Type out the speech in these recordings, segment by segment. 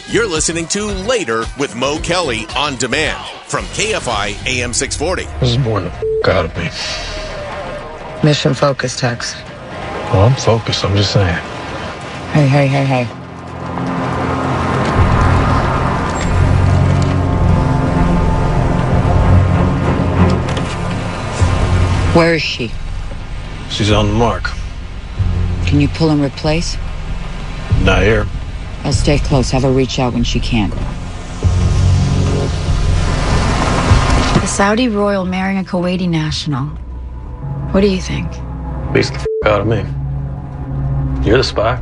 You're listening to Later with Mo Kelly on demand from KFI AM 640. This is boring the out of me. Mission focus, Tex. Well, I'm focused. I'm just saying. Hey. Where is she? She's on the mark. Can you pull and replace? Not here. I'll stay close. Have her reach out when she can. A Saudi royal marrying a Kuwaiti national. What do you think? Beats the out of me. You're the spy.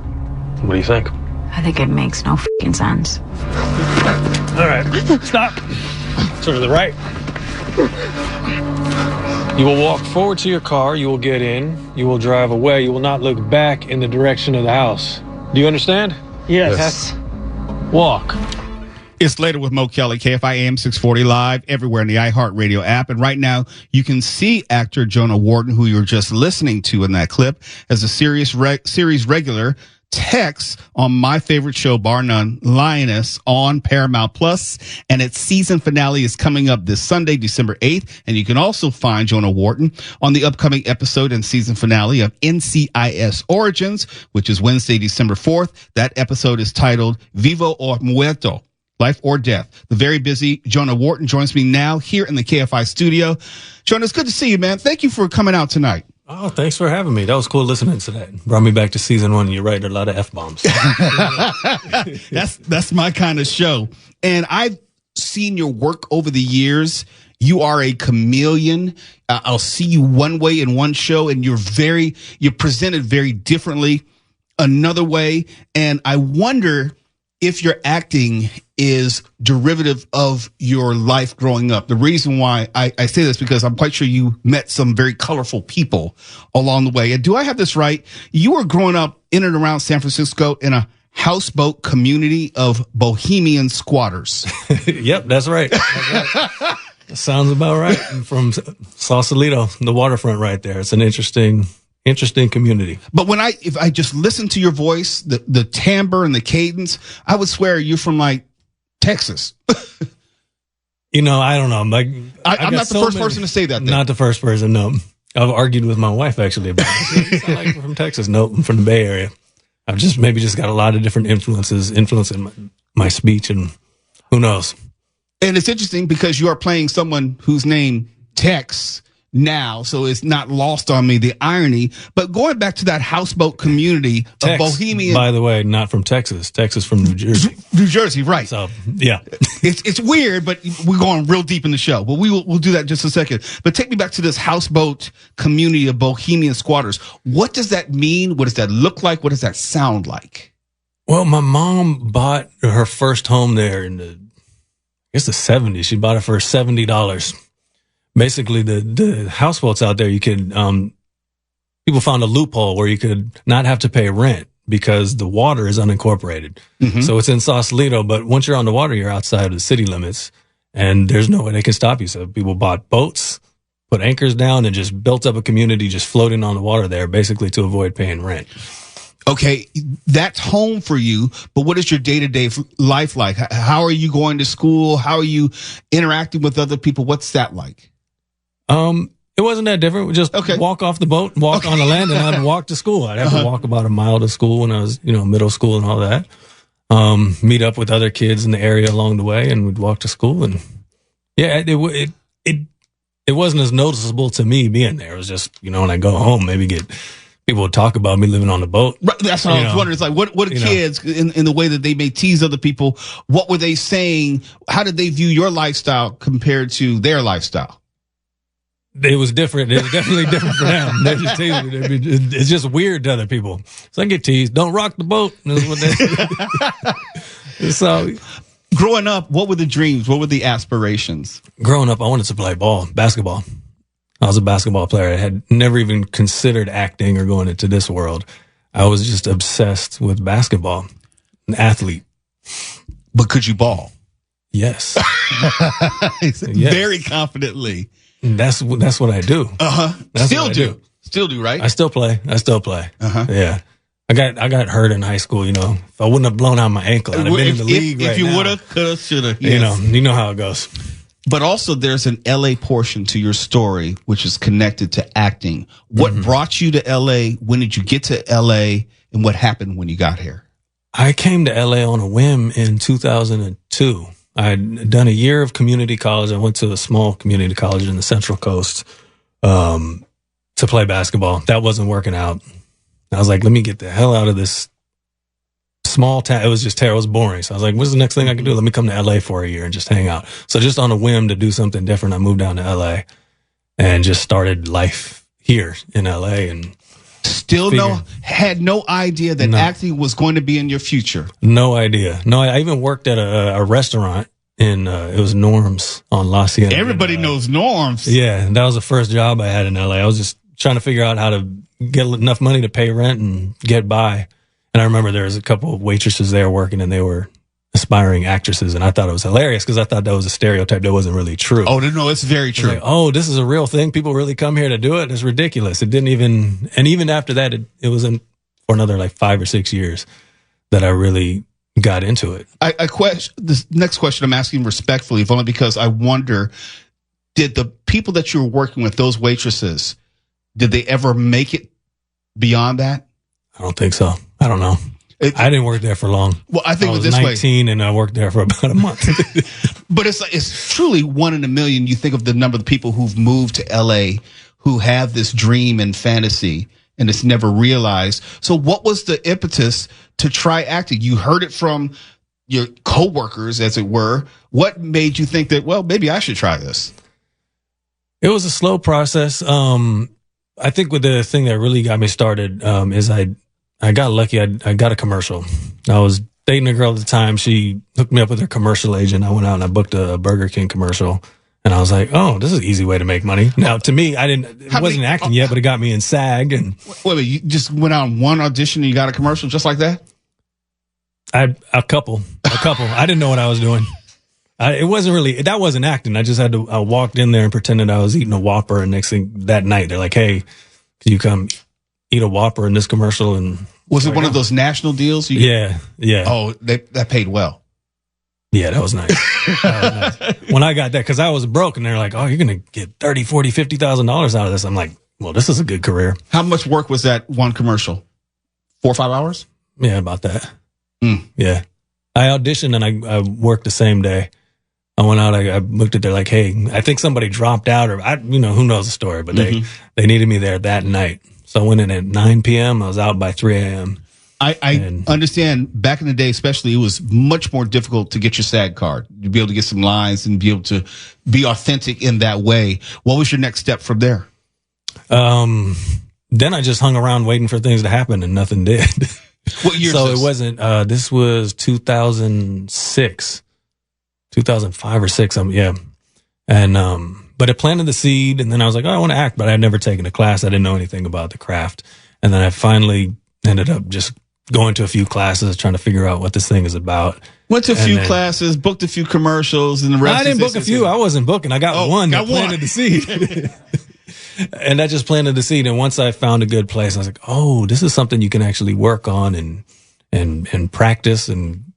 What do you think? I think it makes no f***ing sense. All right. Stop. Turn to the right. You will walk forward to your car. You will get in. You will drive away. You will not look back in the direction of the house. Do you understand? Yes. Walk. It's Later with Mo Kelly, KFI AM 640 live everywhere in the iHeartRadio app. And right now you can see actor Jonah Wharton, who you were just listening to in that clip, as a series regular Tex on my favorite show, bar none, Lioness, on Paramount Plus, and its season finale is coming up this Sunday, December 8th. And you can also find Jonah Wharton on the upcoming episode and season finale of NCIS Origins, which is Wednesday, December 4th. That episode is titled Vivo or Muerto, Life or Death. The very busy Jonah Wharton joins me now here in the KFI studio. Jonah, it's good to see you, man. Thank you for coming out tonight. Oh, thanks for having me. That was cool listening to that. Brought me back to season 1. You're right, there are a lot of F-bombs. That's my kind of show. And I've seen your work over the years. You are a chameleon. I'll see you one way in one show, and you're presented very differently another way. And I wonder if your acting is derivative of your life growing up. The reason why I say this, because I'm quite sure you met some very colorful people along the way. And do I have this right? You were growing up in and around San Francisco in a houseboat community of bohemian squatters. Yep, that's right. That sounds about right. I'm from Sausalito, the waterfront right there. It's an interesting community. But if I just listen to your voice, the timbre and the cadence, I would swear you're from like Texas. I don't know. I'm not the first person to say that. Not the first person, no. I've argued with my wife actually about it. I'm like, from Texas. No, I'm from the Bay Area. I've just got a lot of different influencing my speech, and who knows. And it's interesting because you are playing someone whose name Tex now, so it's not lost on me, the irony. But going back to that houseboat community of bohemian, by the way, not from Texas from New Jersey. New Jersey, right. So yeah. It's weird, but we're going real deep in the show, but we'll do that in just a second. But take me back to this houseboat community of bohemian squatters. What does that mean? What does that look like? What does that sound like? Well, my mom bought her first home there in the 70s. She bought it for $70. Basically, the houseboats out there, you could, people found a loophole where you could not have to pay rent because the water is unincorporated. Mm-hmm. So it's in Sausalito, but once you're on the water, you're outside of the city limits, and there's no way they can stop you. So people bought boats, put anchors down, and just built up a community just floating on the water there, basically to avoid paying rent. Okay, that's home for you, but what is your day-to-day life like? How are you going to school? How are you interacting with other people? What's that like? It wasn't that different. We just walk off the boat, walk on the land, and I'd walk to school. I'd have to walk about a mile to school when I was, middle school and all that. Meet up with other kids in the area along the way, and we'd walk to school. And yeah, it wasn't as noticeable to me being there. It was just, when I go home, maybe people would talk about me living on the boat. Right, that's what I was wondering. It's like, what are kids in the way that they may tease other people? What were they saying? How did they view your lifestyle compared to their lifestyle? It was different. It was definitely different for them. They just teased me. It's just weird to other people. So I get teased. Don't rock the boat. So, growing up, what were the dreams? What were the aspirations? Growing up, I wanted to play basketball. I was a basketball player. I had never even considered acting or going into this world. I was just obsessed with basketball, an athlete. But could you ball? Yes. Yes. Very confidently. That's what I do. Still do, right? I still play. Yeah. I got hurt in high school. If I wouldn't have blown out my ankle, I'd have been in the league right now. If you would have, could have, should have. You know how it goes. But also there's an LA portion to your story, which is connected to acting. What brought you to LA? When did you get to LA? And what happened when you got here? I came to LA on a whim in 2002. I'd done a year of community college. I went to a small community college in the Central Coast to play basketball. That wasn't working out. I was like, let me get the hell out of this small town. It was just terrible. It was boring. So I was like, what's the next thing I can do? Let me come to LA for a year and just hang out. So just on a whim to do something different, I moved down to LA and just started life here in LA. And still had no idea that acting was going to be in your future. No idea. No, I even worked at a restaurant in, it was Norm's on La Cienega. Everybody knows Norm's. Yeah. That was the first job I had in LA. I was just trying to figure out how to get enough money to pay rent and get by. And I remember there was a couple of waitresses there working and they were aspiring actresses. And I thought it was hilarious because I thought that was a stereotype that wasn't really true. Oh, no, it's very true. Like, oh, this is a real thing. People really come here to do it. It's ridiculous. It didn't even, and even after that, it was in for another like 5 or 6 years that I really got into it. This next question I'm asking respectfully, if only because I wonder, did the people that you were working with, those waitresses, did they ever make it beyond that? I don't think so. I don't know. I didn't work there for long. Well, I think I was this 19 and I worked there for about a month. But it's truly one in a million. You think of the number of people who've moved to LA who have this dream and fantasy and it's never realized. So what was the impetus to try acting? You heard it from your coworkers, as it were. What made you think that, well, maybe I should try this? It was a slow process. I think with the thing that really got me started is I got lucky. I got a commercial. I was dating a girl at the time. She hooked me up with her commercial agent. I went out and I booked a Burger King commercial. And I was like, oh, this is an easy way to make money. Now, to me, it wasn't acting yet, but it got me in SAG. And wait, you just went out on one audition and you got a commercial just like that? A couple. I didn't know what I was doing. That wasn't acting. I walked in there and pretended I was eating a Whopper. And next thing that night, they're like, hey, can you come eat a Whopper in this commercial? And was it one of those national deals? Yeah. Oh, that paid well. Yeah, that was nice. When I got that, because I was broke, and they're like, oh, you're going to get $30,000, $40,000, $50,000 out of this. I'm like, well, this is a good career. How much work was that one commercial? 4 or 5 hours? Yeah, about that. Yeah. I auditioned and I worked the same day. I went out, I looked at there like, hey, I think somebody dropped out or who knows the story, but they needed me there that night. So I went in at 9 p.m. I was out by 3 a.m. I understand back in the day, especially, it was much more difficult to get your SAG card. You'd be able to get some lines and be able to be authentic in that way. What was your next step from there? Then I just hung around waiting for things to happen and nothing did. What year? So it wasn't, this was 2006, 2005 or 6. Yeah. And, but it planted the seed, and then I was like, oh, I want to act, but I had never taken a class. I didn't know anything about the craft. And then I finally ended up just going to a few classes, trying to figure out what this thing is about. Went to a few classes, booked a few commercials, and the rest. I didn't book a few. I wasn't booking. I got one that planted the seed. And that just planted the seed. And once I found a good place, I was like, oh, this is something you can actually work on and practice and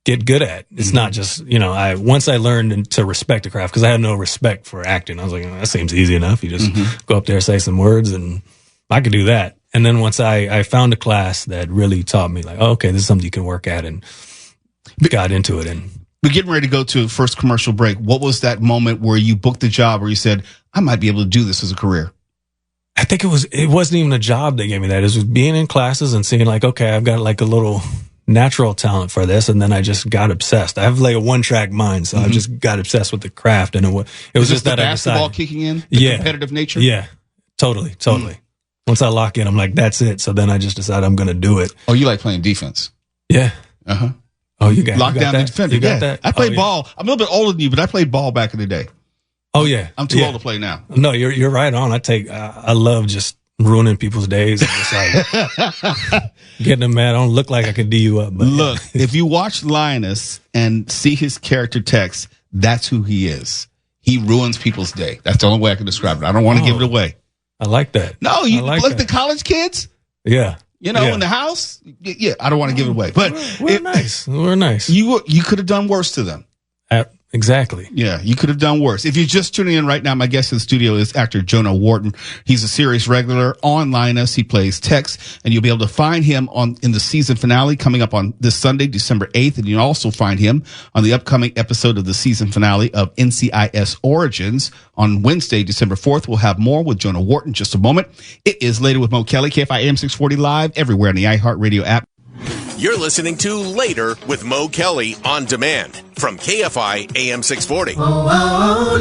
get good at. It's not just, once I learned to respect the craft, because I had no respect for acting. I was like, oh, that seems easy enough. You just go up there, say some words, and I could do that. And then once I found a class that really taught me, like, oh, okay, this is something you can work at, and got into it. And we're getting ready to go to first commercial break. What was that moment where you booked the job where you said, I might be able to do this as a career? I think it wasn't even a job that gave me that. It was being in classes and seeing like, okay, I've got like a little natural talent for this. And then I just got obsessed. I have like a one-track mind. So I just got obsessed with the craft. And it was just that basketball kicking in? The competitive nature? Yeah, totally. Once I lock in, I'm like, that's it. So then I just decided I'm going to do it. Oh, you like playing defense? Yeah. Uh-huh. Oh, you got lockdown that? defender. You got that? I played ball. I'm a little bit older than you, but I played ball back in the day. Oh yeah. I'm too old to play now. No, you're right on. I love just ruining people's days and just like getting them mad. I don't look like I could D you up. But look, if you watch Lioness and see his character text, that's who he is. He ruins people's day. That's the only way I can describe it. I don't want to give it away. I like that. No, you like the college kids? Yeah. You know, in the house. Yeah, I don't want to give it away, but we're nice. We're nice. You could have done worse to them. Exactly. Yeah, you could have done worse. If you're just tuning in right now, my guest in the studio is actor Jonah Wharton. He's a series regular on Lioness. He plays Tex, and you'll be able to find him in the season finale coming up on this Sunday, December 8th. And you'll also find him on the upcoming episode of the season finale of NCIS Origins on Wednesday, December 4th. We'll have more with Jonah Wharton in just a moment. It is Later with Mo Kelly, KFI AM 640 live everywhere on the iHeartRadio app. You're listening to Later with Mo Kelly on demand from KFI AM 640.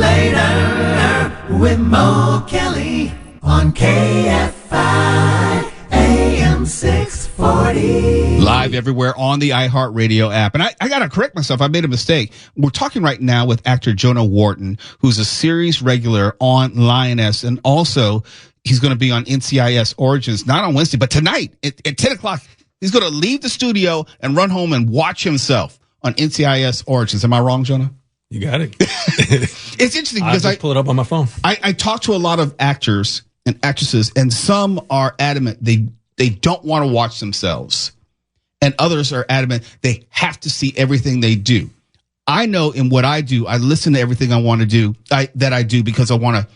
Later with Mo Kelly on KFI AM 640. Live everywhere on the iHeartRadio app. And I got to correct myself. I made a mistake. We're talking right now with actor Jonah Wharton, who's a series regular on Lioness. And also, he's going to be on NCIS Origins, not on Wednesday, but tonight at 10 o'clock. He's going to leave the studio and run home and watch himself on NCIS Origins. Am I wrong, Jonah? You got it. It's interesting because I pull it up on my phone. I talk to a lot of actors and actresses, and some are adamant they don't want to watch themselves, and others are adamant they have to see everything they do. I know in what I do, I listen to everything I want to do that I do because I want to,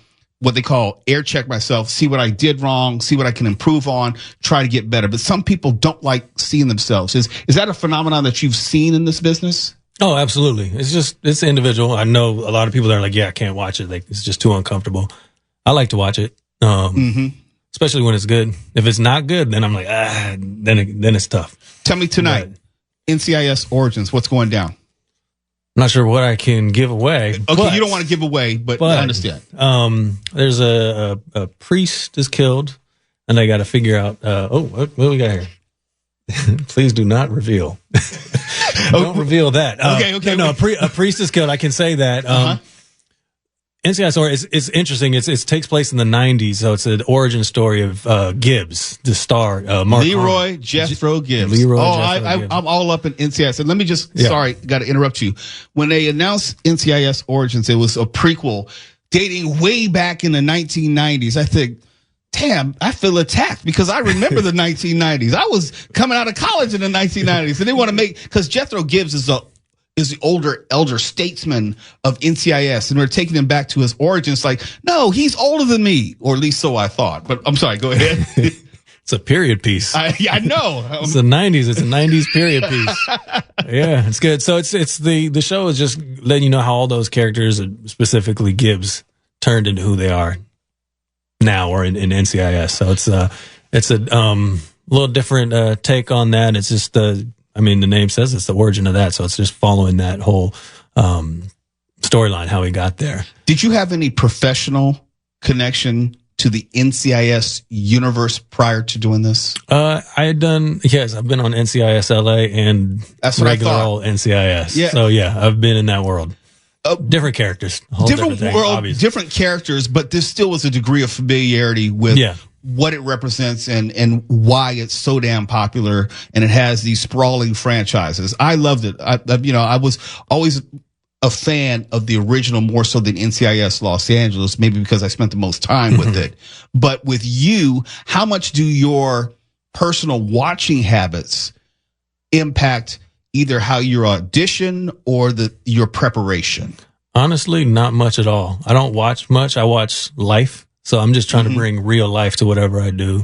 what they call air check myself, see what I did wrong, see what I can improve on, try to get better. But some people don't like seeing themselves. Is that a phenomenon that you've seen in this business? Oh, absolutely. It's individual. I know a lot of people that are like, yeah, I can't watch it. Like, it's just too uncomfortable. I like to watch it. Especially when it's good. If it's not good, then I'm like, then it's tough. Tell me tonight, NCIS Origins, what's going down? I'm not sure what I can give away. Okay, you don't want to give away, but I understand. There's a priest is killed, and they got to figure out. What do we got here? Please do not reveal. Don't reveal that. Okay. No, a priest is killed. I can say that. NCIS Origins, it's interesting. It takes place in the 90s, so it's an origin story of Gibbs, the star. Mark Leroy Jethro Gibbs. Gibbs. I'm all up in NCIS. And let me just, sorry, got to interrupt you. When they announced NCIS Origins, it was a prequel dating way back in the 1990s. I think, damn, I feel attacked because I remember the 1990s. I was coming out of college in the 1990s, and they want to because Jethro Gibbs is the elder statesman of NCIS, and we're taking him back to his origins. Like, no, he's older than me, or at least so I thought. But I'm sorry, go ahead. It's a period piece. I know. It's the 90s. It's a 90s period piece. Yeah, it's good. So it's the show is just letting you know how all those characters, specifically Gibbs, turned into who they are now, or in NCIS. So it's a little different take on that. It's just the name says it's the origin of that, so it's just following that whole storyline, how he got there. Did you have any professional connection to the NCIS universe prior to doing this? I've been on NCIS LA and that's what regular I thought. old NCIS. Yeah. So yeah, I've been in that world. Different characters, different thing, world, obviously. different characters, but there still was a degree of familiarity with what it represents and why it's so damn popular, and it has these sprawling franchises. I loved it. I was always a fan of the original more so than NCIS Los Angeles, maybe because I spent the most time with it. But with you, how much do your personal watching habits impact either how you audition or your preparation? Honestly, not much at all. I don't watch much. I watch life. So I'm just trying to bring real life to whatever I do.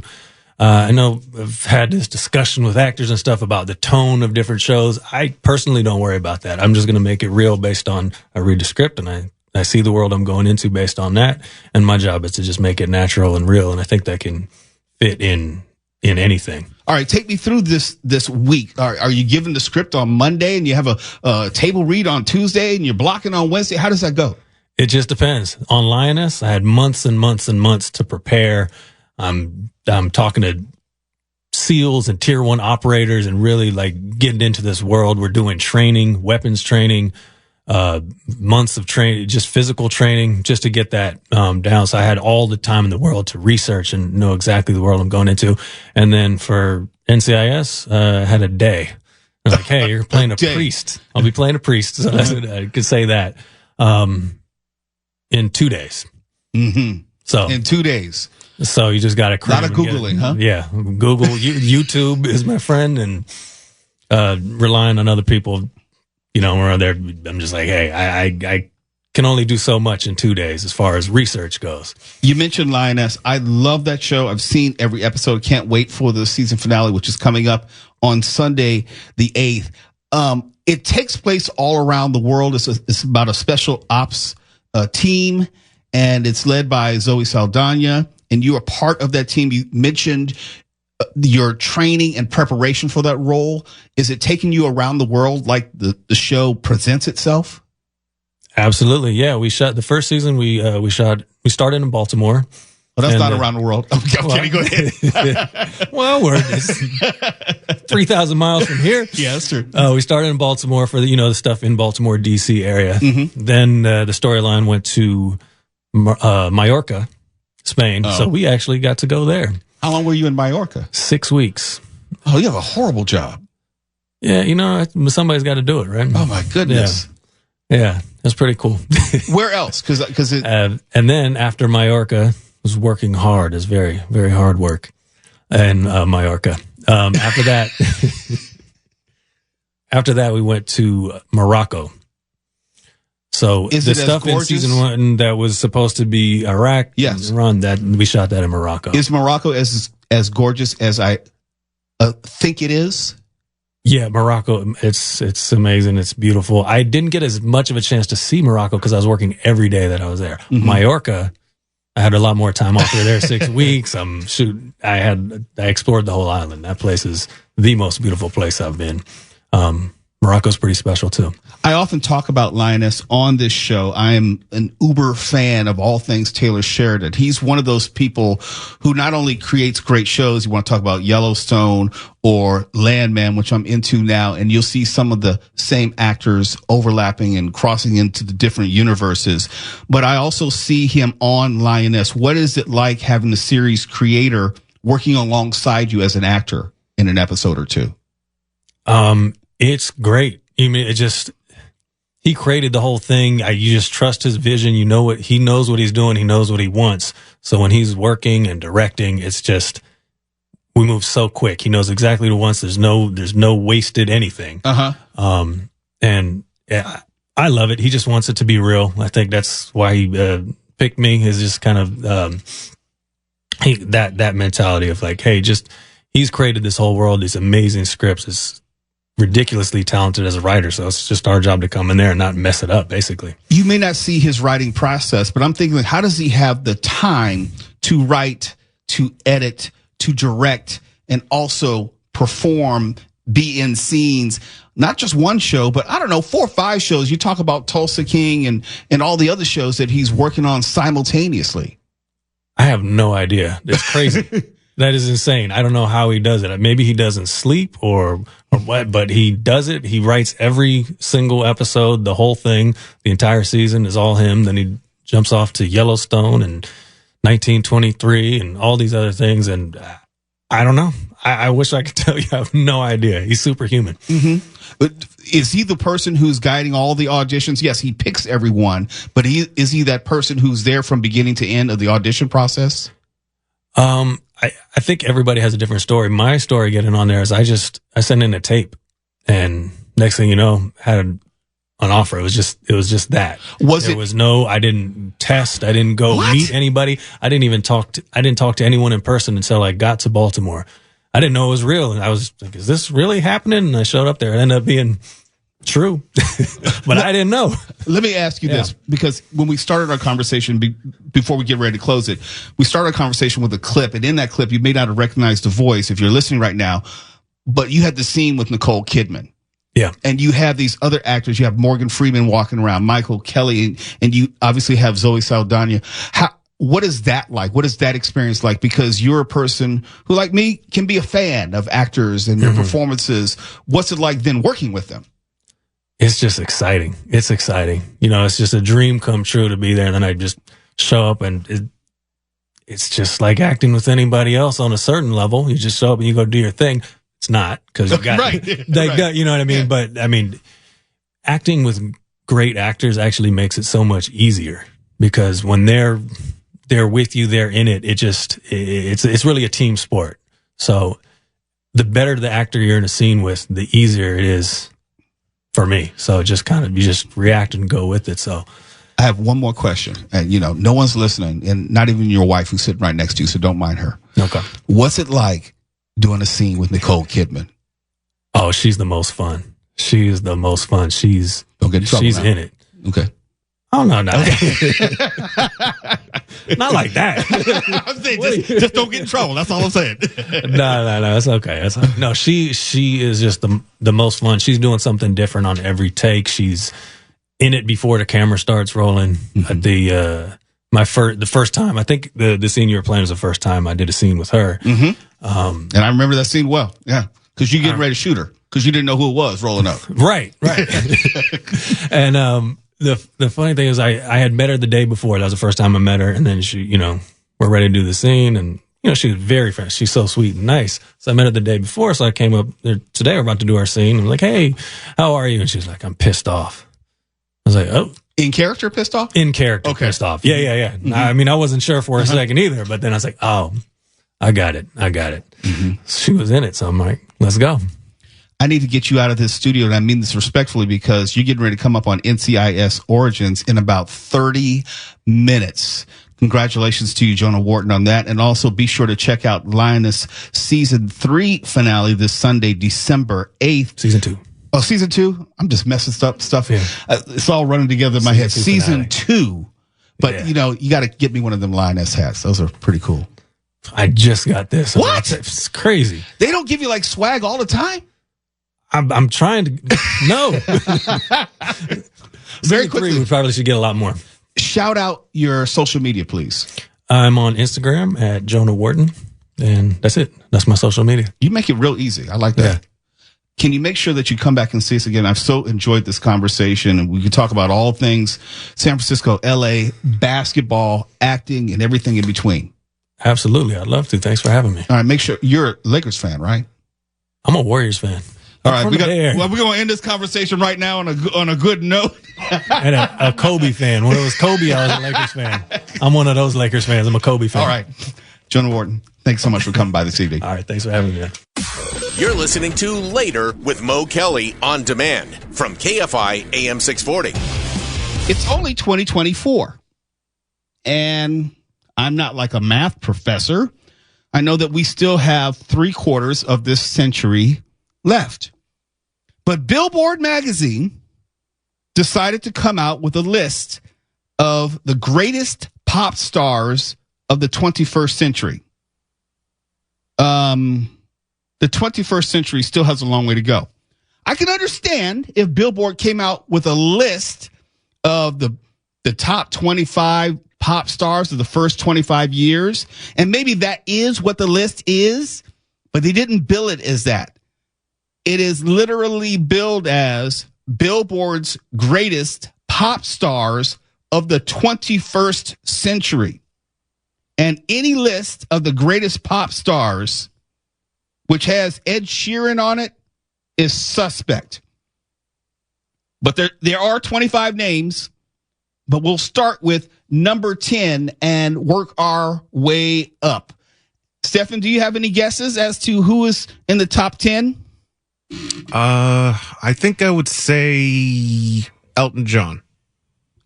I know I've had this discussion with actors and stuff about the tone of different shows. I personally don't worry about that. I'm just going to make it real based on, I read the script and I see the world I'm going into based on that. And my job is to just make it natural and real. And I think that can fit in anything. All right, take me through this week. Are you given the script on Monday and you have a table read on Tuesday and you're blocking on Wednesday? How does that go? It just depends. On Lioness, I had months and months and months to prepare. I'm talking to SEALs and Tier 1 operators and really like getting into this world. We're doing training, weapons training, months of training, just physical training, just to get that down. So I had all the time in the world to research and know exactly the world I'm going into. And then for NCIS, I had a day. I was like, hey, you're playing a priest. I'll be playing a priest. So I could say that. In 2 days. Mm-hmm. So in 2 days. So you just got to A lot of Googling, huh? Yeah. Google, YouTube is my friend, and relying on other people, where they're, I'm just like, hey, I can only do so much in 2 days as far as research goes. You mentioned Lioness. I love that show. I've seen every episode. Can't wait for the season finale, which is coming up on Sunday, the 8th. It takes place all around the world. It's about a special ops team, and it's led by Zoe Saldana, and you are part of that team. You mentioned your training and preparation for that role. Is it taking you around the world like the show presents itself? Absolutely. Yeah. We shot the first season. We started in Baltimore. Well, that's not around the world. Okay, go ahead. Well, it's 3,000 miles from here. Yeah, that's true. We started in Baltimore for the stuff in Baltimore, DC area. Mm-hmm. Then the storyline went to Mallorca, Spain. Oh. So we actually got to go there. How long were you in Mallorca? 6 weeks. Oh, you have a horrible job. Yeah, somebody's got to do it, right? Oh my goodness. Yeah, that's pretty cool. Where else? Because and then after Mallorca, was working hard. It's very, very hard work. And Mallorca. After that, we went to Morocco. So the stuff in season 1 that was supposed to be Iraq, yes, Iran, that we shot that in Morocco. Is Morocco as gorgeous as I think it is? Yeah, Morocco, it's amazing. It's beautiful. I didn't get as much of a chance to see Morocco because I was working every day that I was there. Mm-hmm. Mallorca, I had a lot more time off. We were there 6 weeks. I explored the whole island. That place is the most beautiful place I've been. Morocco's pretty special too. I often talk about Lioness on this show. I am an uber fan of all things Taylor Sheridan. He's one of those people who not only creates great shows. You want to talk about Yellowstone or Landman, which I'm into now, and you'll see some of the same actors overlapping and crossing into the different universes. But I also see him on Lioness. What is it like having the series creator working alongside you as an actor in an episode or two? It's great. I mean, he created the whole thing. You just trust his vision. He knows what he's doing. He knows what he wants. So when he's working and directing, it's just, we move so quick. He knows exactly what he wants. There's no wasted anything. And yeah, I love it. He just wants it to be real. I think that's why he picked me, is just kind of, that mentality of like, hey, he's created this whole world, these amazing scripts. It's ridiculously talented as a writer, so it's just our job to come in there and not mess it up, basically. You may not see his writing process, but I'm thinking, like, how does he have the time to write, to edit, to direct, and also perform, be in scenes? Not just one show, but 4 or 5 shows. You talk about Tulsa King and all the other shows that he's working on simultaneously. I have no idea. It's crazy. That is insane. I don't know how he does it. Maybe he doesn't sleep or what, but he does it. He writes every single episode, the whole thing, the entire season is all him. Then he jumps off to Yellowstone and 1923 and all these other things. And I don't know. I wish I could tell you. I have no idea. He's superhuman. Mm-hmm. But is he the person who's guiding all the auditions? Yes, he picks everyone, but is he that person who's there from beginning to end of the audition process? I think everybody has a different story. My story getting on there is I sent in a tape, and next thing you know, had an offer. It was just that. I didn't test. I didn't go meet anybody. I didn't talk to anyone in person until I got to Baltimore. I didn't know it was real. And I was like, is this really happening? And I showed up there. It ended up being true, but I didn't know. Let me ask you this, because when we started our conversation, before we get ready to close it, we started a conversation with a clip, and in that clip, you may not have recognized the voice if you're listening right now, but you had the scene with Nicole Kidman. Yeah. And you have these other actors. You have Morgan Freeman walking around, Michael Kelly, and you obviously have Zoe Saldana. What is that like? What is that experience like? Because you're a person who, like me, can be a fan of actors and their performances. What's it like then working with them? It's just exciting. It's exciting. It's just a dream come true to be there. And then I just show up, and it's just like acting with anybody else on a certain level. You just show up and you go do your thing. It's not, because you got, got, you know what I mean? Yeah. But I mean, acting with great actors actually makes it so much easier, because when they're they're with you, they're in it. It's really a team sport. So the better the actor you're in a scene with, the easier it is for me. So just you just react and go with it. So I have one more question, and no one's listening, and not even your wife who's sitting right next to you, so don't mind her. Okay. What's it like doing a scene with Nicole Kidman? Oh, she's the most fun. She is the most fun. Don't get in trouble. She's now. in it. Okay. Oh no, not not like that. I'm saying just don't get in trouble. That's all I'm saying. No, it's okay. No, she is just the most fun. She's doing something different on every take. She's in it before the camera starts rolling. Mm-hmm. The first time, I think the scene you were playing was the first time I did a scene with her. Mm-hmm. And I remember that scene well. Yeah, because you getting ready to shoot her because you didn't know who it was rolling up. Right. And the funny thing is, I had met her the day before. That was the first time I met her, and then she, we're ready to do the scene, and she was very friendly. She's so sweet and nice. So I met her the day before. So I came up there today. We're about to do our scene. I'm like, hey, how are you? And she's like, I'm pissed off. I was like, oh. In character, pissed off? In character, okay. Pissed off. Yeah. Mm-hmm. I mean, I wasn't sure for a second either, but then I was like, oh, I got it. Mm-hmm. She was in it, so I'm like, let's go. I need to get you out of this studio, and I mean this respectfully, because you're getting ready to come up on NCIS Origins in about 30 minutes. Congratulations to you, Jonah Wharton, on that. And also be sure to check out Lioness Season 3 finale this Sunday, December 8th. Season 2. Oh, Season 2? I'm just messing stuff. Yeah. It's all running together in my head. Season 2. But, you got to get me one of them Lioness hats. Those are pretty cool. I just got this. What? It's crazy. They don't give you like swag all the time? I'm trying to. No. Very quickly. We probably should get a lot more. Shout out your social media, please. I'm on Instagram at Jonah Wharton, and that's it. That's my social media. You make it real easy. I like that. Yeah. Can you make sure that you come back and see us again? I've so enjoyed this conversation, and we can talk about all things San Francisco, LA, basketball, acting, and everything in between. Absolutely. I'd love to. Thanks for having me. All right. Make sure you're a Lakers fan, right? I'm a Warriors fan. All right, we're going to end this conversation right now on a good note. And a Kobe fan. When it was Kobe, I was a Lakers fan. I'm one of those Lakers fans. I'm a Kobe fan. All right. Jonah Wharton, thanks so much for coming by this evening. All right, thanks for having me. You're listening to Later with Mo Kelly on demand from KFI AM 640. It's only 2024, and I'm not like a math professor. I know that we still have 3/4 of this century left. But Billboard magazine decided to come out with a list of the greatest pop stars of the 21st century. The 21st century still has a long way to go. I can understand if Billboard came out with a list of the top 25 pop stars of the first 25 years, and maybe that is what the list is, but they didn't bill it as that. It is literally billed as Billboard's greatest pop stars of the 21st century. And any list of the greatest pop stars, which has Ed Sheeran on it, is suspect. But there are 25 names, but we'll start with number 10 and work our way up. Stefan, do you have any guesses as to who is in the top 10? I think I would say Elton John.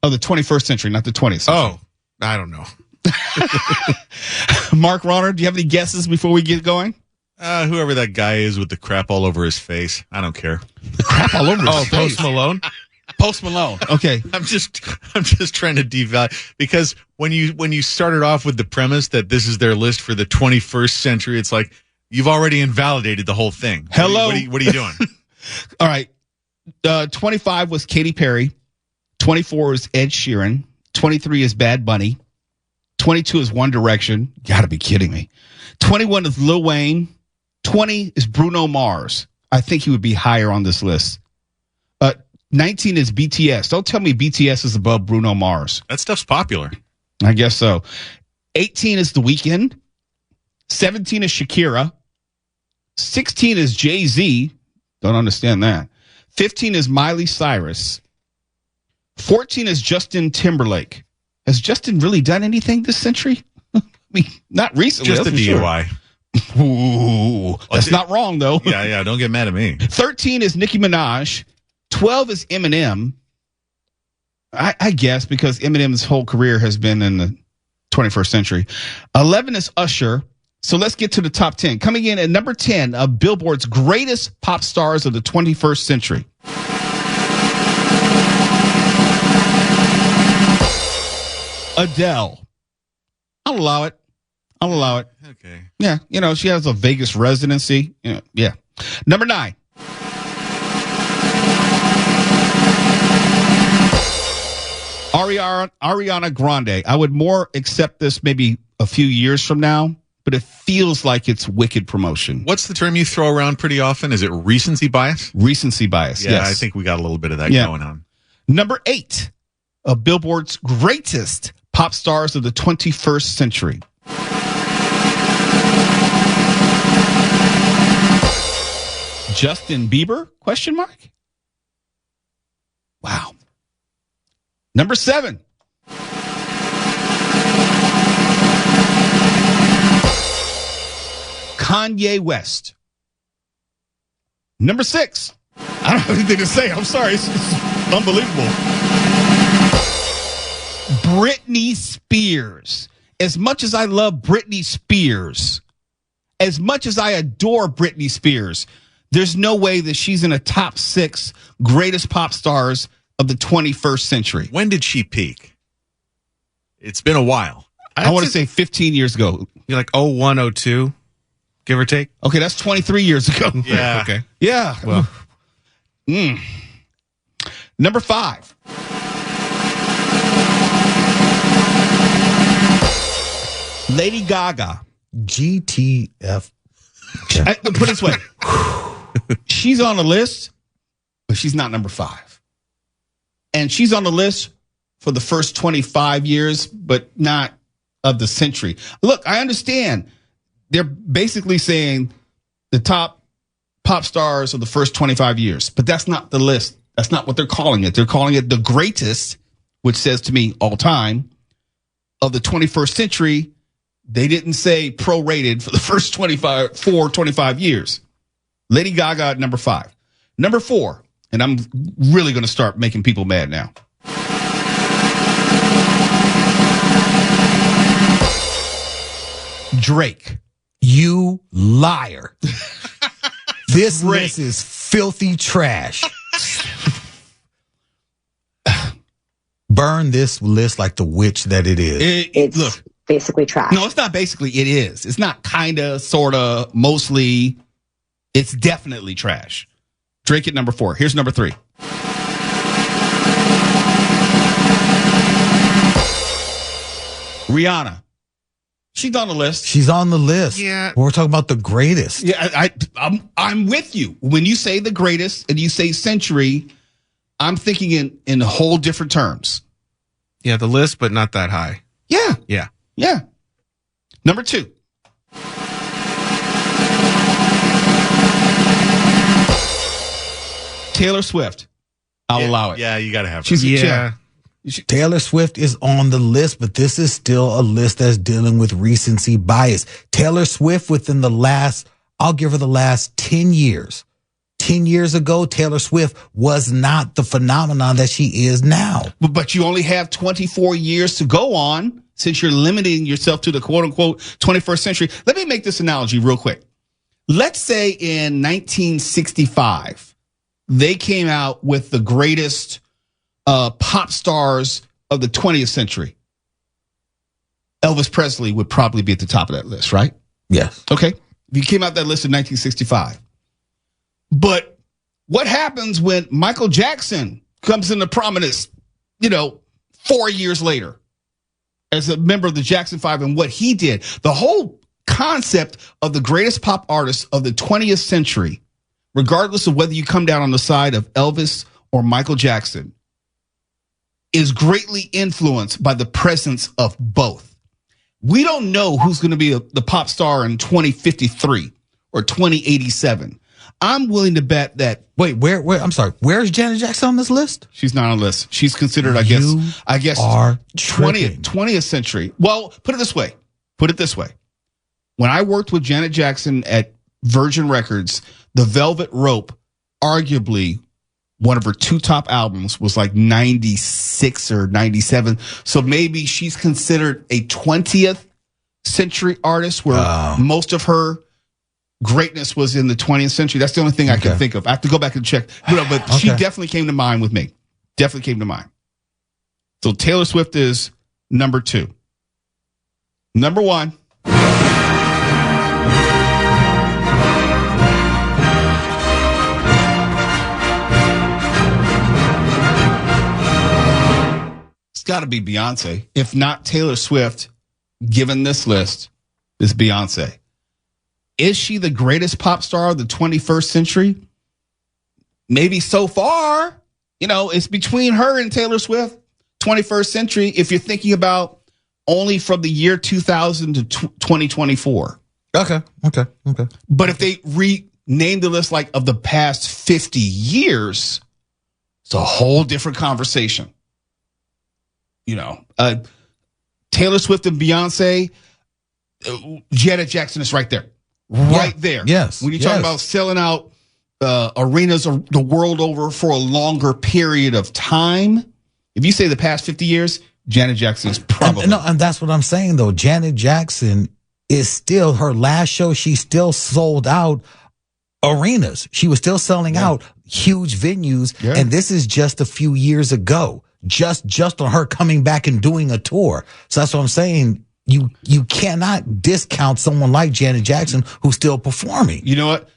Oh, the 21st century, not the 20th century. Oh, I don't know. Mark Ronner, do you have any guesses before we get going? Whoever that guy is with the crap all over his face. I don't care. Crap all over his face? Post Malone? Post Malone. Okay. I'm just trying to devalue, because when you started off with the premise that this is their list for the 21st century, it's like you've already invalidated the whole thing. Hello. What are you doing? All right. 25 was Katy Perry. 24 is Ed Sheeran. 23 is Bad Bunny. 22 is One Direction. Gotta be kidding me. 21 is Lil Wayne. 20 is Bruno Mars. I think he would be higher on this list. 19 is BTS. Don't tell me BTS is above Bruno Mars. That stuff's popular. I guess so. 18 is The Weeknd. 17 is Shakira. 16 is Jay-Z. Don't understand that. 15 is Miley Cyrus. 14 is Justin Timberlake. Has Justin really done anything this century? I mean, not recently. Just the DUI. Sure. Ooh, that's not wrong, though. Yeah, don't get mad at me. 13 is Nicki Minaj. 12 is Eminem. I guess because Eminem's whole career has been in the 21st century. 11 is Usher. So let's get to the top 10. Coming in at number 10 of Billboard's greatest pop stars of the 21st century. Adele. I'll allow it. Okay. Yeah, she has a Vegas residency. Yeah. Number 9. Ariana Grande. I would more accept this maybe a few years from now, but it feels like it's wicked promotion. What's the term you throw around pretty often? Is it recency bias? Recency bias, Yeah, yes. I think we got a little bit of that going on. Number 8 of Billboard's greatest pop stars of the 21st century. Justin Bieber? ? Wow. Number 7. Kanye West. Number 6. I don't have anything to say. I'm sorry. It's unbelievable. Britney Spears. As much as I love Britney Spears, as much as I adore Britney Spears, there's no way that she's in a top 6 greatest pop stars of the 21st century. When did she peak? It's been a while. I want to say 15 years ago. You're like 01, 02, give or take. Okay, that's 23 years ago. Yeah. Okay. Yeah. Well. Number 5. Lady Gaga. GTF. Put it this way. She's on the list, but she's not number 5. And she's on the list for the first 25 years, but not of the century. Look, I understand. They're basically saying the top pop stars of the first 25 years, but that's not the list. That's not what they're calling it. They're calling it the greatest, which says to me all time, of the 21st century. They didn't say prorated for the first 25 years. Lady Gaga at number 5. Number 4, and I'm really going to start making people mad now. Drake. You liar. This list is filthy trash. Burn this list like the witch that it is. Look, basically trash. no, it's not basically. It is. It's not kinda, sorta, mostly. It's definitely trash. Drake at number 4. Here's number 3. Rihanna. She's on the list. She's on the list. Yeah. We're talking about the greatest. Yeah, I'm with you. When you say the greatest and you say century, I'm thinking in whole different terms. Yeah, the list, but not that high. Yeah. Yeah. Yeah. Number 2. Taylor Swift. I'll allow it. Yeah, you got to have her. She's Yeah. Taylor Swift is on the list, but this is still a list that's dealing with recency bias. Taylor Swift within the last, I'll give her the last 10 years. 10 years ago, Taylor Swift was not the phenomenon that she is now. But you only have 24 years to go on since you're limiting yourself to the quote unquote 21st century. Let me make this analogy real quick. Let's say in 1965, they came out with the greatest pop stars of the 20th century. Elvis Presley would probably be at the top of that list, right? Yes. Okay. He came out that list in 1965. But what happens when Michael Jackson comes into prominence, 4 years later as a member of the Jackson 5 and what he did? The whole concept of the greatest pop artist of the 20th century, regardless of whether you come down on the side of Elvis or Michael Jackson, is greatly influenced by the presence of both. We don't know who's going to be the pop star in 2053 or 2087. I'm willing to bet that. Wait, where? I'm sorry. Where's Janet Jackson on this list? She's not on the list. She's considered, I guess, are 20th century. Well, put it this way. When I worked with Janet Jackson at Virgin Records, The Velvet Rope, arguably one of her two top albums, was like 96 or 97. So maybe she's considered a 20th century artist where most of her greatness was in the 20th century. That's the only thing I can think of. I have to go back and check. But she definitely came to mind with me. Definitely came to mind. So Taylor Swift is number 2. Number 1. It's got to be Beyonce. If not Taylor Swift, given this list, is Beyonce. Is she the greatest pop star of the 21st century? Maybe so far. It's between her and Taylor Swift, 21st century, if you're thinking about only from the year 2000 to 2024. Okay. But if they rename the list like of the past 50 years, it's a whole different conversation. Taylor Swift and Beyonce, Janet Jackson is right there. Right there. Yes. When you talk about selling out arenas the world over for a longer period of time, if you say the past 50 years, Janet Jackson is probably. And that's what I'm saying, though. Janet Jackson is still, her last show, she still sold out arenas. She was still selling out huge venues. Yeah. And this is just a few years ago. Just on her coming back and doing a tour. So that's what I'm saying. You cannot discount someone like Janet Jackson who's still performing. You know what?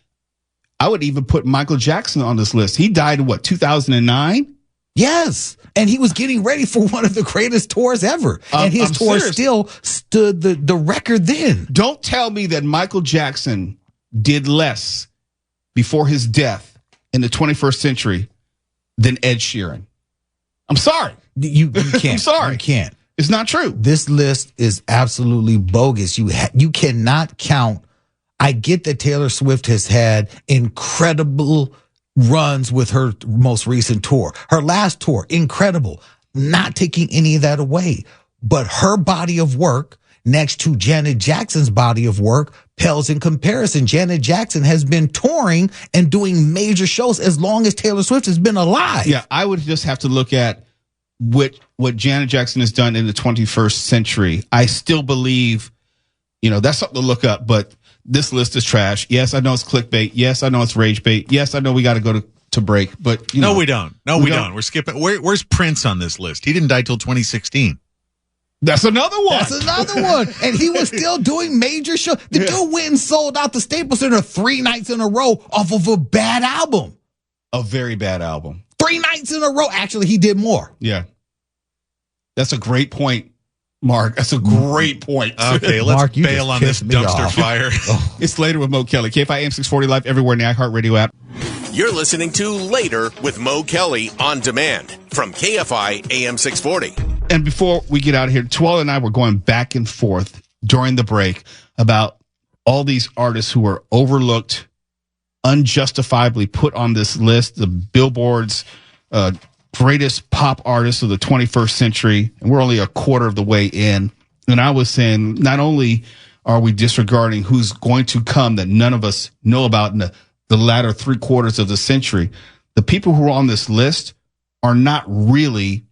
I would even put Michael Jackson on this list. He died in 2009? Yes. And he was getting ready for one of the greatest tours ever. And his tour still stood the record then. Don't tell me that Michael Jackson did less before his death in the 21st century than Ed Sheeran. I'm sorry. You can't. I'm sorry. You can't. It's not true. This list is absolutely bogus. You cannot count. I get that Taylor Swift has had incredible runs with her most recent tour. Her last tour, incredible. Not taking any of that away. But her body of work next to Janet Jackson's body of work pales in comparison. Janet Jackson has been touring and doing major shows as long as Taylor Swift has been alive. Yeah, I would just have to look at what Janet Jackson has done in the 21st century. I still believe, that's something to look up, but this list is trash. Yes, I know it's clickbait. Yes, I know it's rage bait. Yes, I know we got to go to break, but no, we don't. No, we don't. We're skipping. Where's Prince on this list? He didn't die till 2016. That's another one. And he was still doing major shows. The dude went and sold out the Staples Center 3 nights in a row off of a bad album. A very bad album. 3 nights in a row. Actually, he did more. Yeah. That's a great point, Mark. That's a great point. Okay, let's bail on this dumpster fire. It's Later with Mo Kelly. KFI AM 640 Live everywhere in the iHeartRadio app. You're listening to Later with Mo Kelly on demand from KFI AM 640. And before we get out of here, Tuala and I were going back and forth during the break about all these artists who were overlooked, unjustifiably put on this list, the Billboard's greatest pop artists of the 21st century. And we're only a quarter of the way in. And I was saying, not only are we disregarding who's going to come that none of us know about in the latter 3/4 of the century, the people who are on this list are not really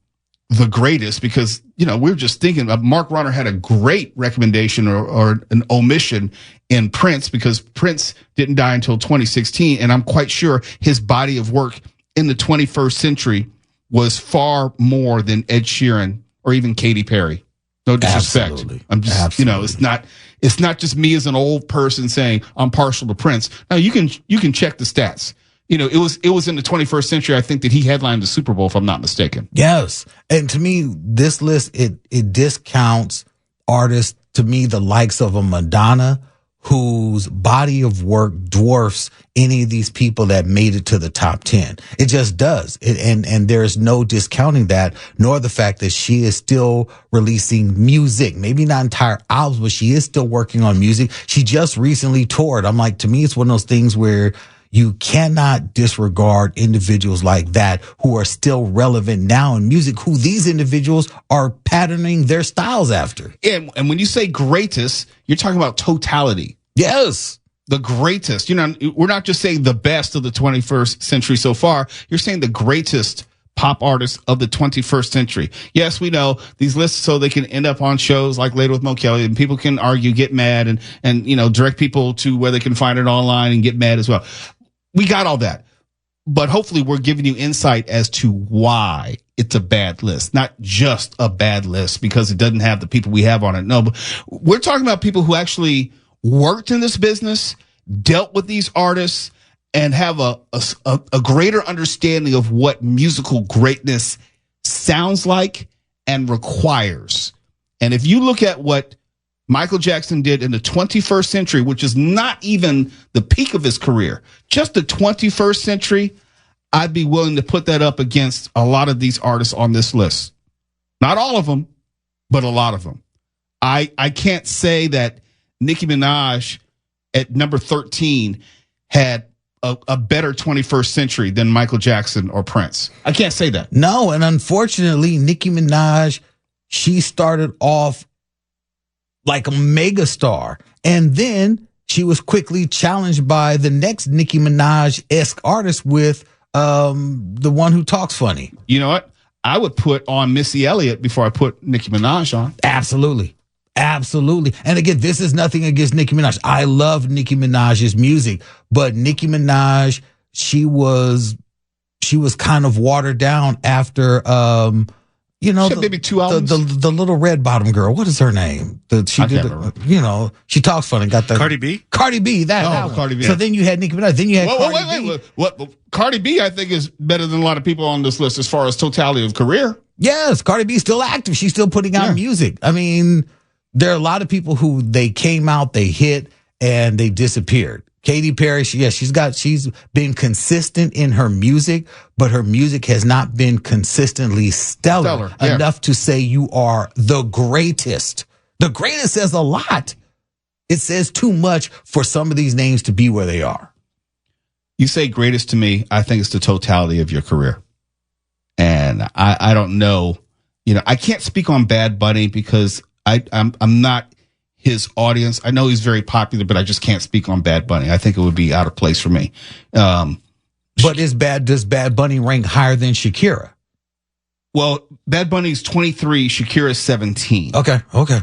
the greatest, because, we're just thinking Mark Ronner had a great recommendation or an omission in Prince, because Prince didn't die until 2016. And I'm quite sure his body of work in the 21st century was far more than Ed Sheeran or even Katy Perry. No disrespect. Absolutely. I'm just, Absolutely. it's not just me as an old person saying I'm partial to Prince. No, you can check the stats. It was in the 21st century, I think, that he headlined the Super Bowl, if I'm not mistaken. Yes. And to me, this list, it discounts artists, to me, the likes of a Madonna, whose body of work dwarfs any of these people that made it to the top 10. It just does. And there's no discounting that, nor the fact that she is still releasing music. Maybe not entire albums, but she is still working on music. She just recently toured. I'm like, to me, it's one of those things where You cannot disregard individuals like that who are still relevant now in music, who these individuals are patterning their styles after. And when you say greatest, you're talking about totality. Yes. The greatest. You know, we're not just saying the best of the 21st century so far. You're saying the greatest pop artists of the 21st century. Yes, we know these lists so they can end up on shows like Later with Mo Kelly, and people can argue, get mad, and you know, direct people to where they can find it online and get mad as well. We got all that. But hopefully we're giving you insight as to why it's a bad list. Not just a bad list because it doesn't have the people we have on it. No, but we're talking about people who actually worked in this business, dealt with these artists, and have a greater understanding of what musical greatness sounds like and requires. And if you look at what Michael Jackson did in the 21st century, which is not even the peak of his career, just the 21st century, I'd be willing to put that up against a lot of these artists on this list. Not all of them, but a lot of them. I can't say that Nicki Minaj at number 13 had a better 21st century than Michael Jackson or Prince. I can't say that. No, and unfortunately, Nicki Minaj, she started off like a megastar, and then she was quickly challenged by the next Nicki Minaj-esque artist with the one who talks funny. You know what? I would put on Missy Elliott before I put Nicki Minaj on. Absolutely. Absolutely. And again, this is nothing against Nicki Minaj. I love Nicki Minaj's music, but Nicki Minaj, she was kind of watered down after, you know, maybe 2 albums. The little red bottom girl. What is her name? You know, she talks funny. Got the Cardi B. Cardi B. That one. Cardi B. So then you had Nicki Minaj. Then you had wait. What? Cardi B, I think, is better than a lot of people on this list as far as totality of career. Yes, Cardi B is still active. She's still putting out music. I mean, there are a lot of people who they came out, they hit, and they disappeared. Katy Perry, she's been consistent in her music, but her music has not been consistently stellar enough to say you are the greatest. The greatest says a lot. It says too much for some of these names to be where they are. You say greatest to me, I think it's the totality of your career. And I don't know, you know, I can't speak on Bad Bunny because I'm not his audience. I know he's very popular, but I just can't speak on Bad Bunny. I think it would be out of place for me. But does Bad Bunny rank higher than Shakira? Well, Bad Bunny's 23, Shakira's 17. Okay.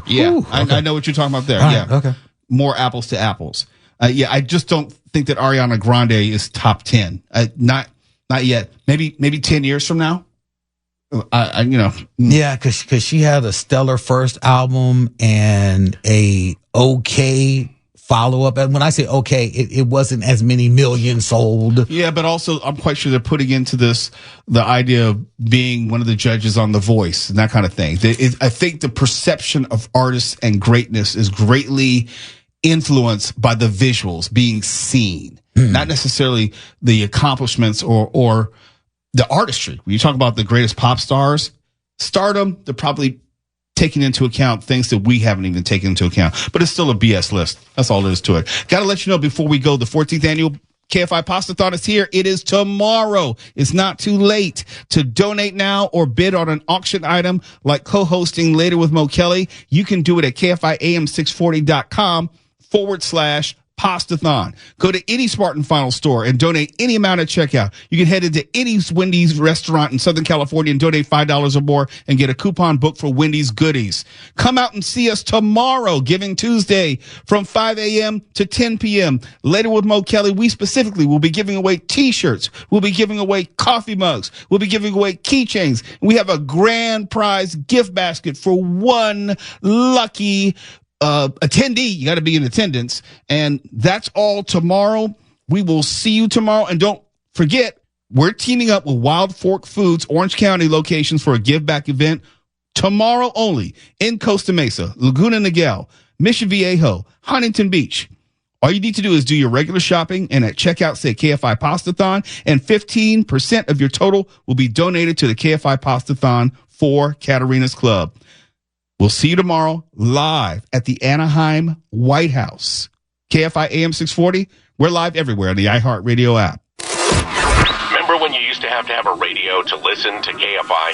Yeah, Ooh, okay. I know what you're talking about there. All yeah. right, okay. More apples to apples. I just don't think that Ariana Grande is top 10. Not yet. Maybe 10 years from now. Yeah, because she had a stellar first album and a okay follow-up. And when I say okay, it wasn't as many millions sold. Yeah, but also I'm quite sure they're putting into this the idea of being one of the judges on The Voice and that kind of thing. I think the perception of artists and greatness is greatly influenced by the visuals being seen, not necessarily the accomplishments or the artistry. When you talk about the greatest pop stars, stardom, they're probably taking into account things that we haven't even taken into account. But it's still a BS list. That's all there is to it. Got to let you know before we go, the 14th annual KFI Pastathon is here. It is tomorrow. It's not too late to donate now or bid on an auction item like co-hosting Later with Mo Kelly. You can do it at KFIAM640.com/Pastathon. Go to any Spartan Final store and donate any amount at checkout. You can head into any Wendy's restaurant in Southern California and donate $5 or more and get a coupon book for Wendy's goodies. Come out and see us tomorrow, Giving Tuesday, from 5 a.m. to 10 p.m. Later with Mo Kelly, we specifically will be giving away T-shirts. We'll be giving away coffee mugs. We'll be giving away keychains. We have a grand prize gift basket for one lucky attendee. You got to be in attendance, and that's all tomorrow. We will see you tomorrow, and don't forget, we're teaming up with Wild Fork Foods Orange County locations for a give back event tomorrow only in Costa Mesa, Laguna Niguel, Mission Viejo, Huntington Beach. All you need to do is do your regular shopping and at checkout say KFI Pastathon, and 15% of your total will be donated to the KFI Pastathon for Katarina's Club. We'll see you tomorrow live at the Anaheim White House. KFI AM 640, We're live everywhere on the iHeartRadio app. Remember when you used to have a radio to listen to KFI?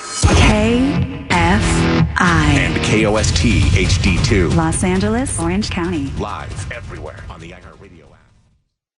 KFI. And KOST HD2. Los Angeles, Orange County. Live everywhere on the iHeartRadio.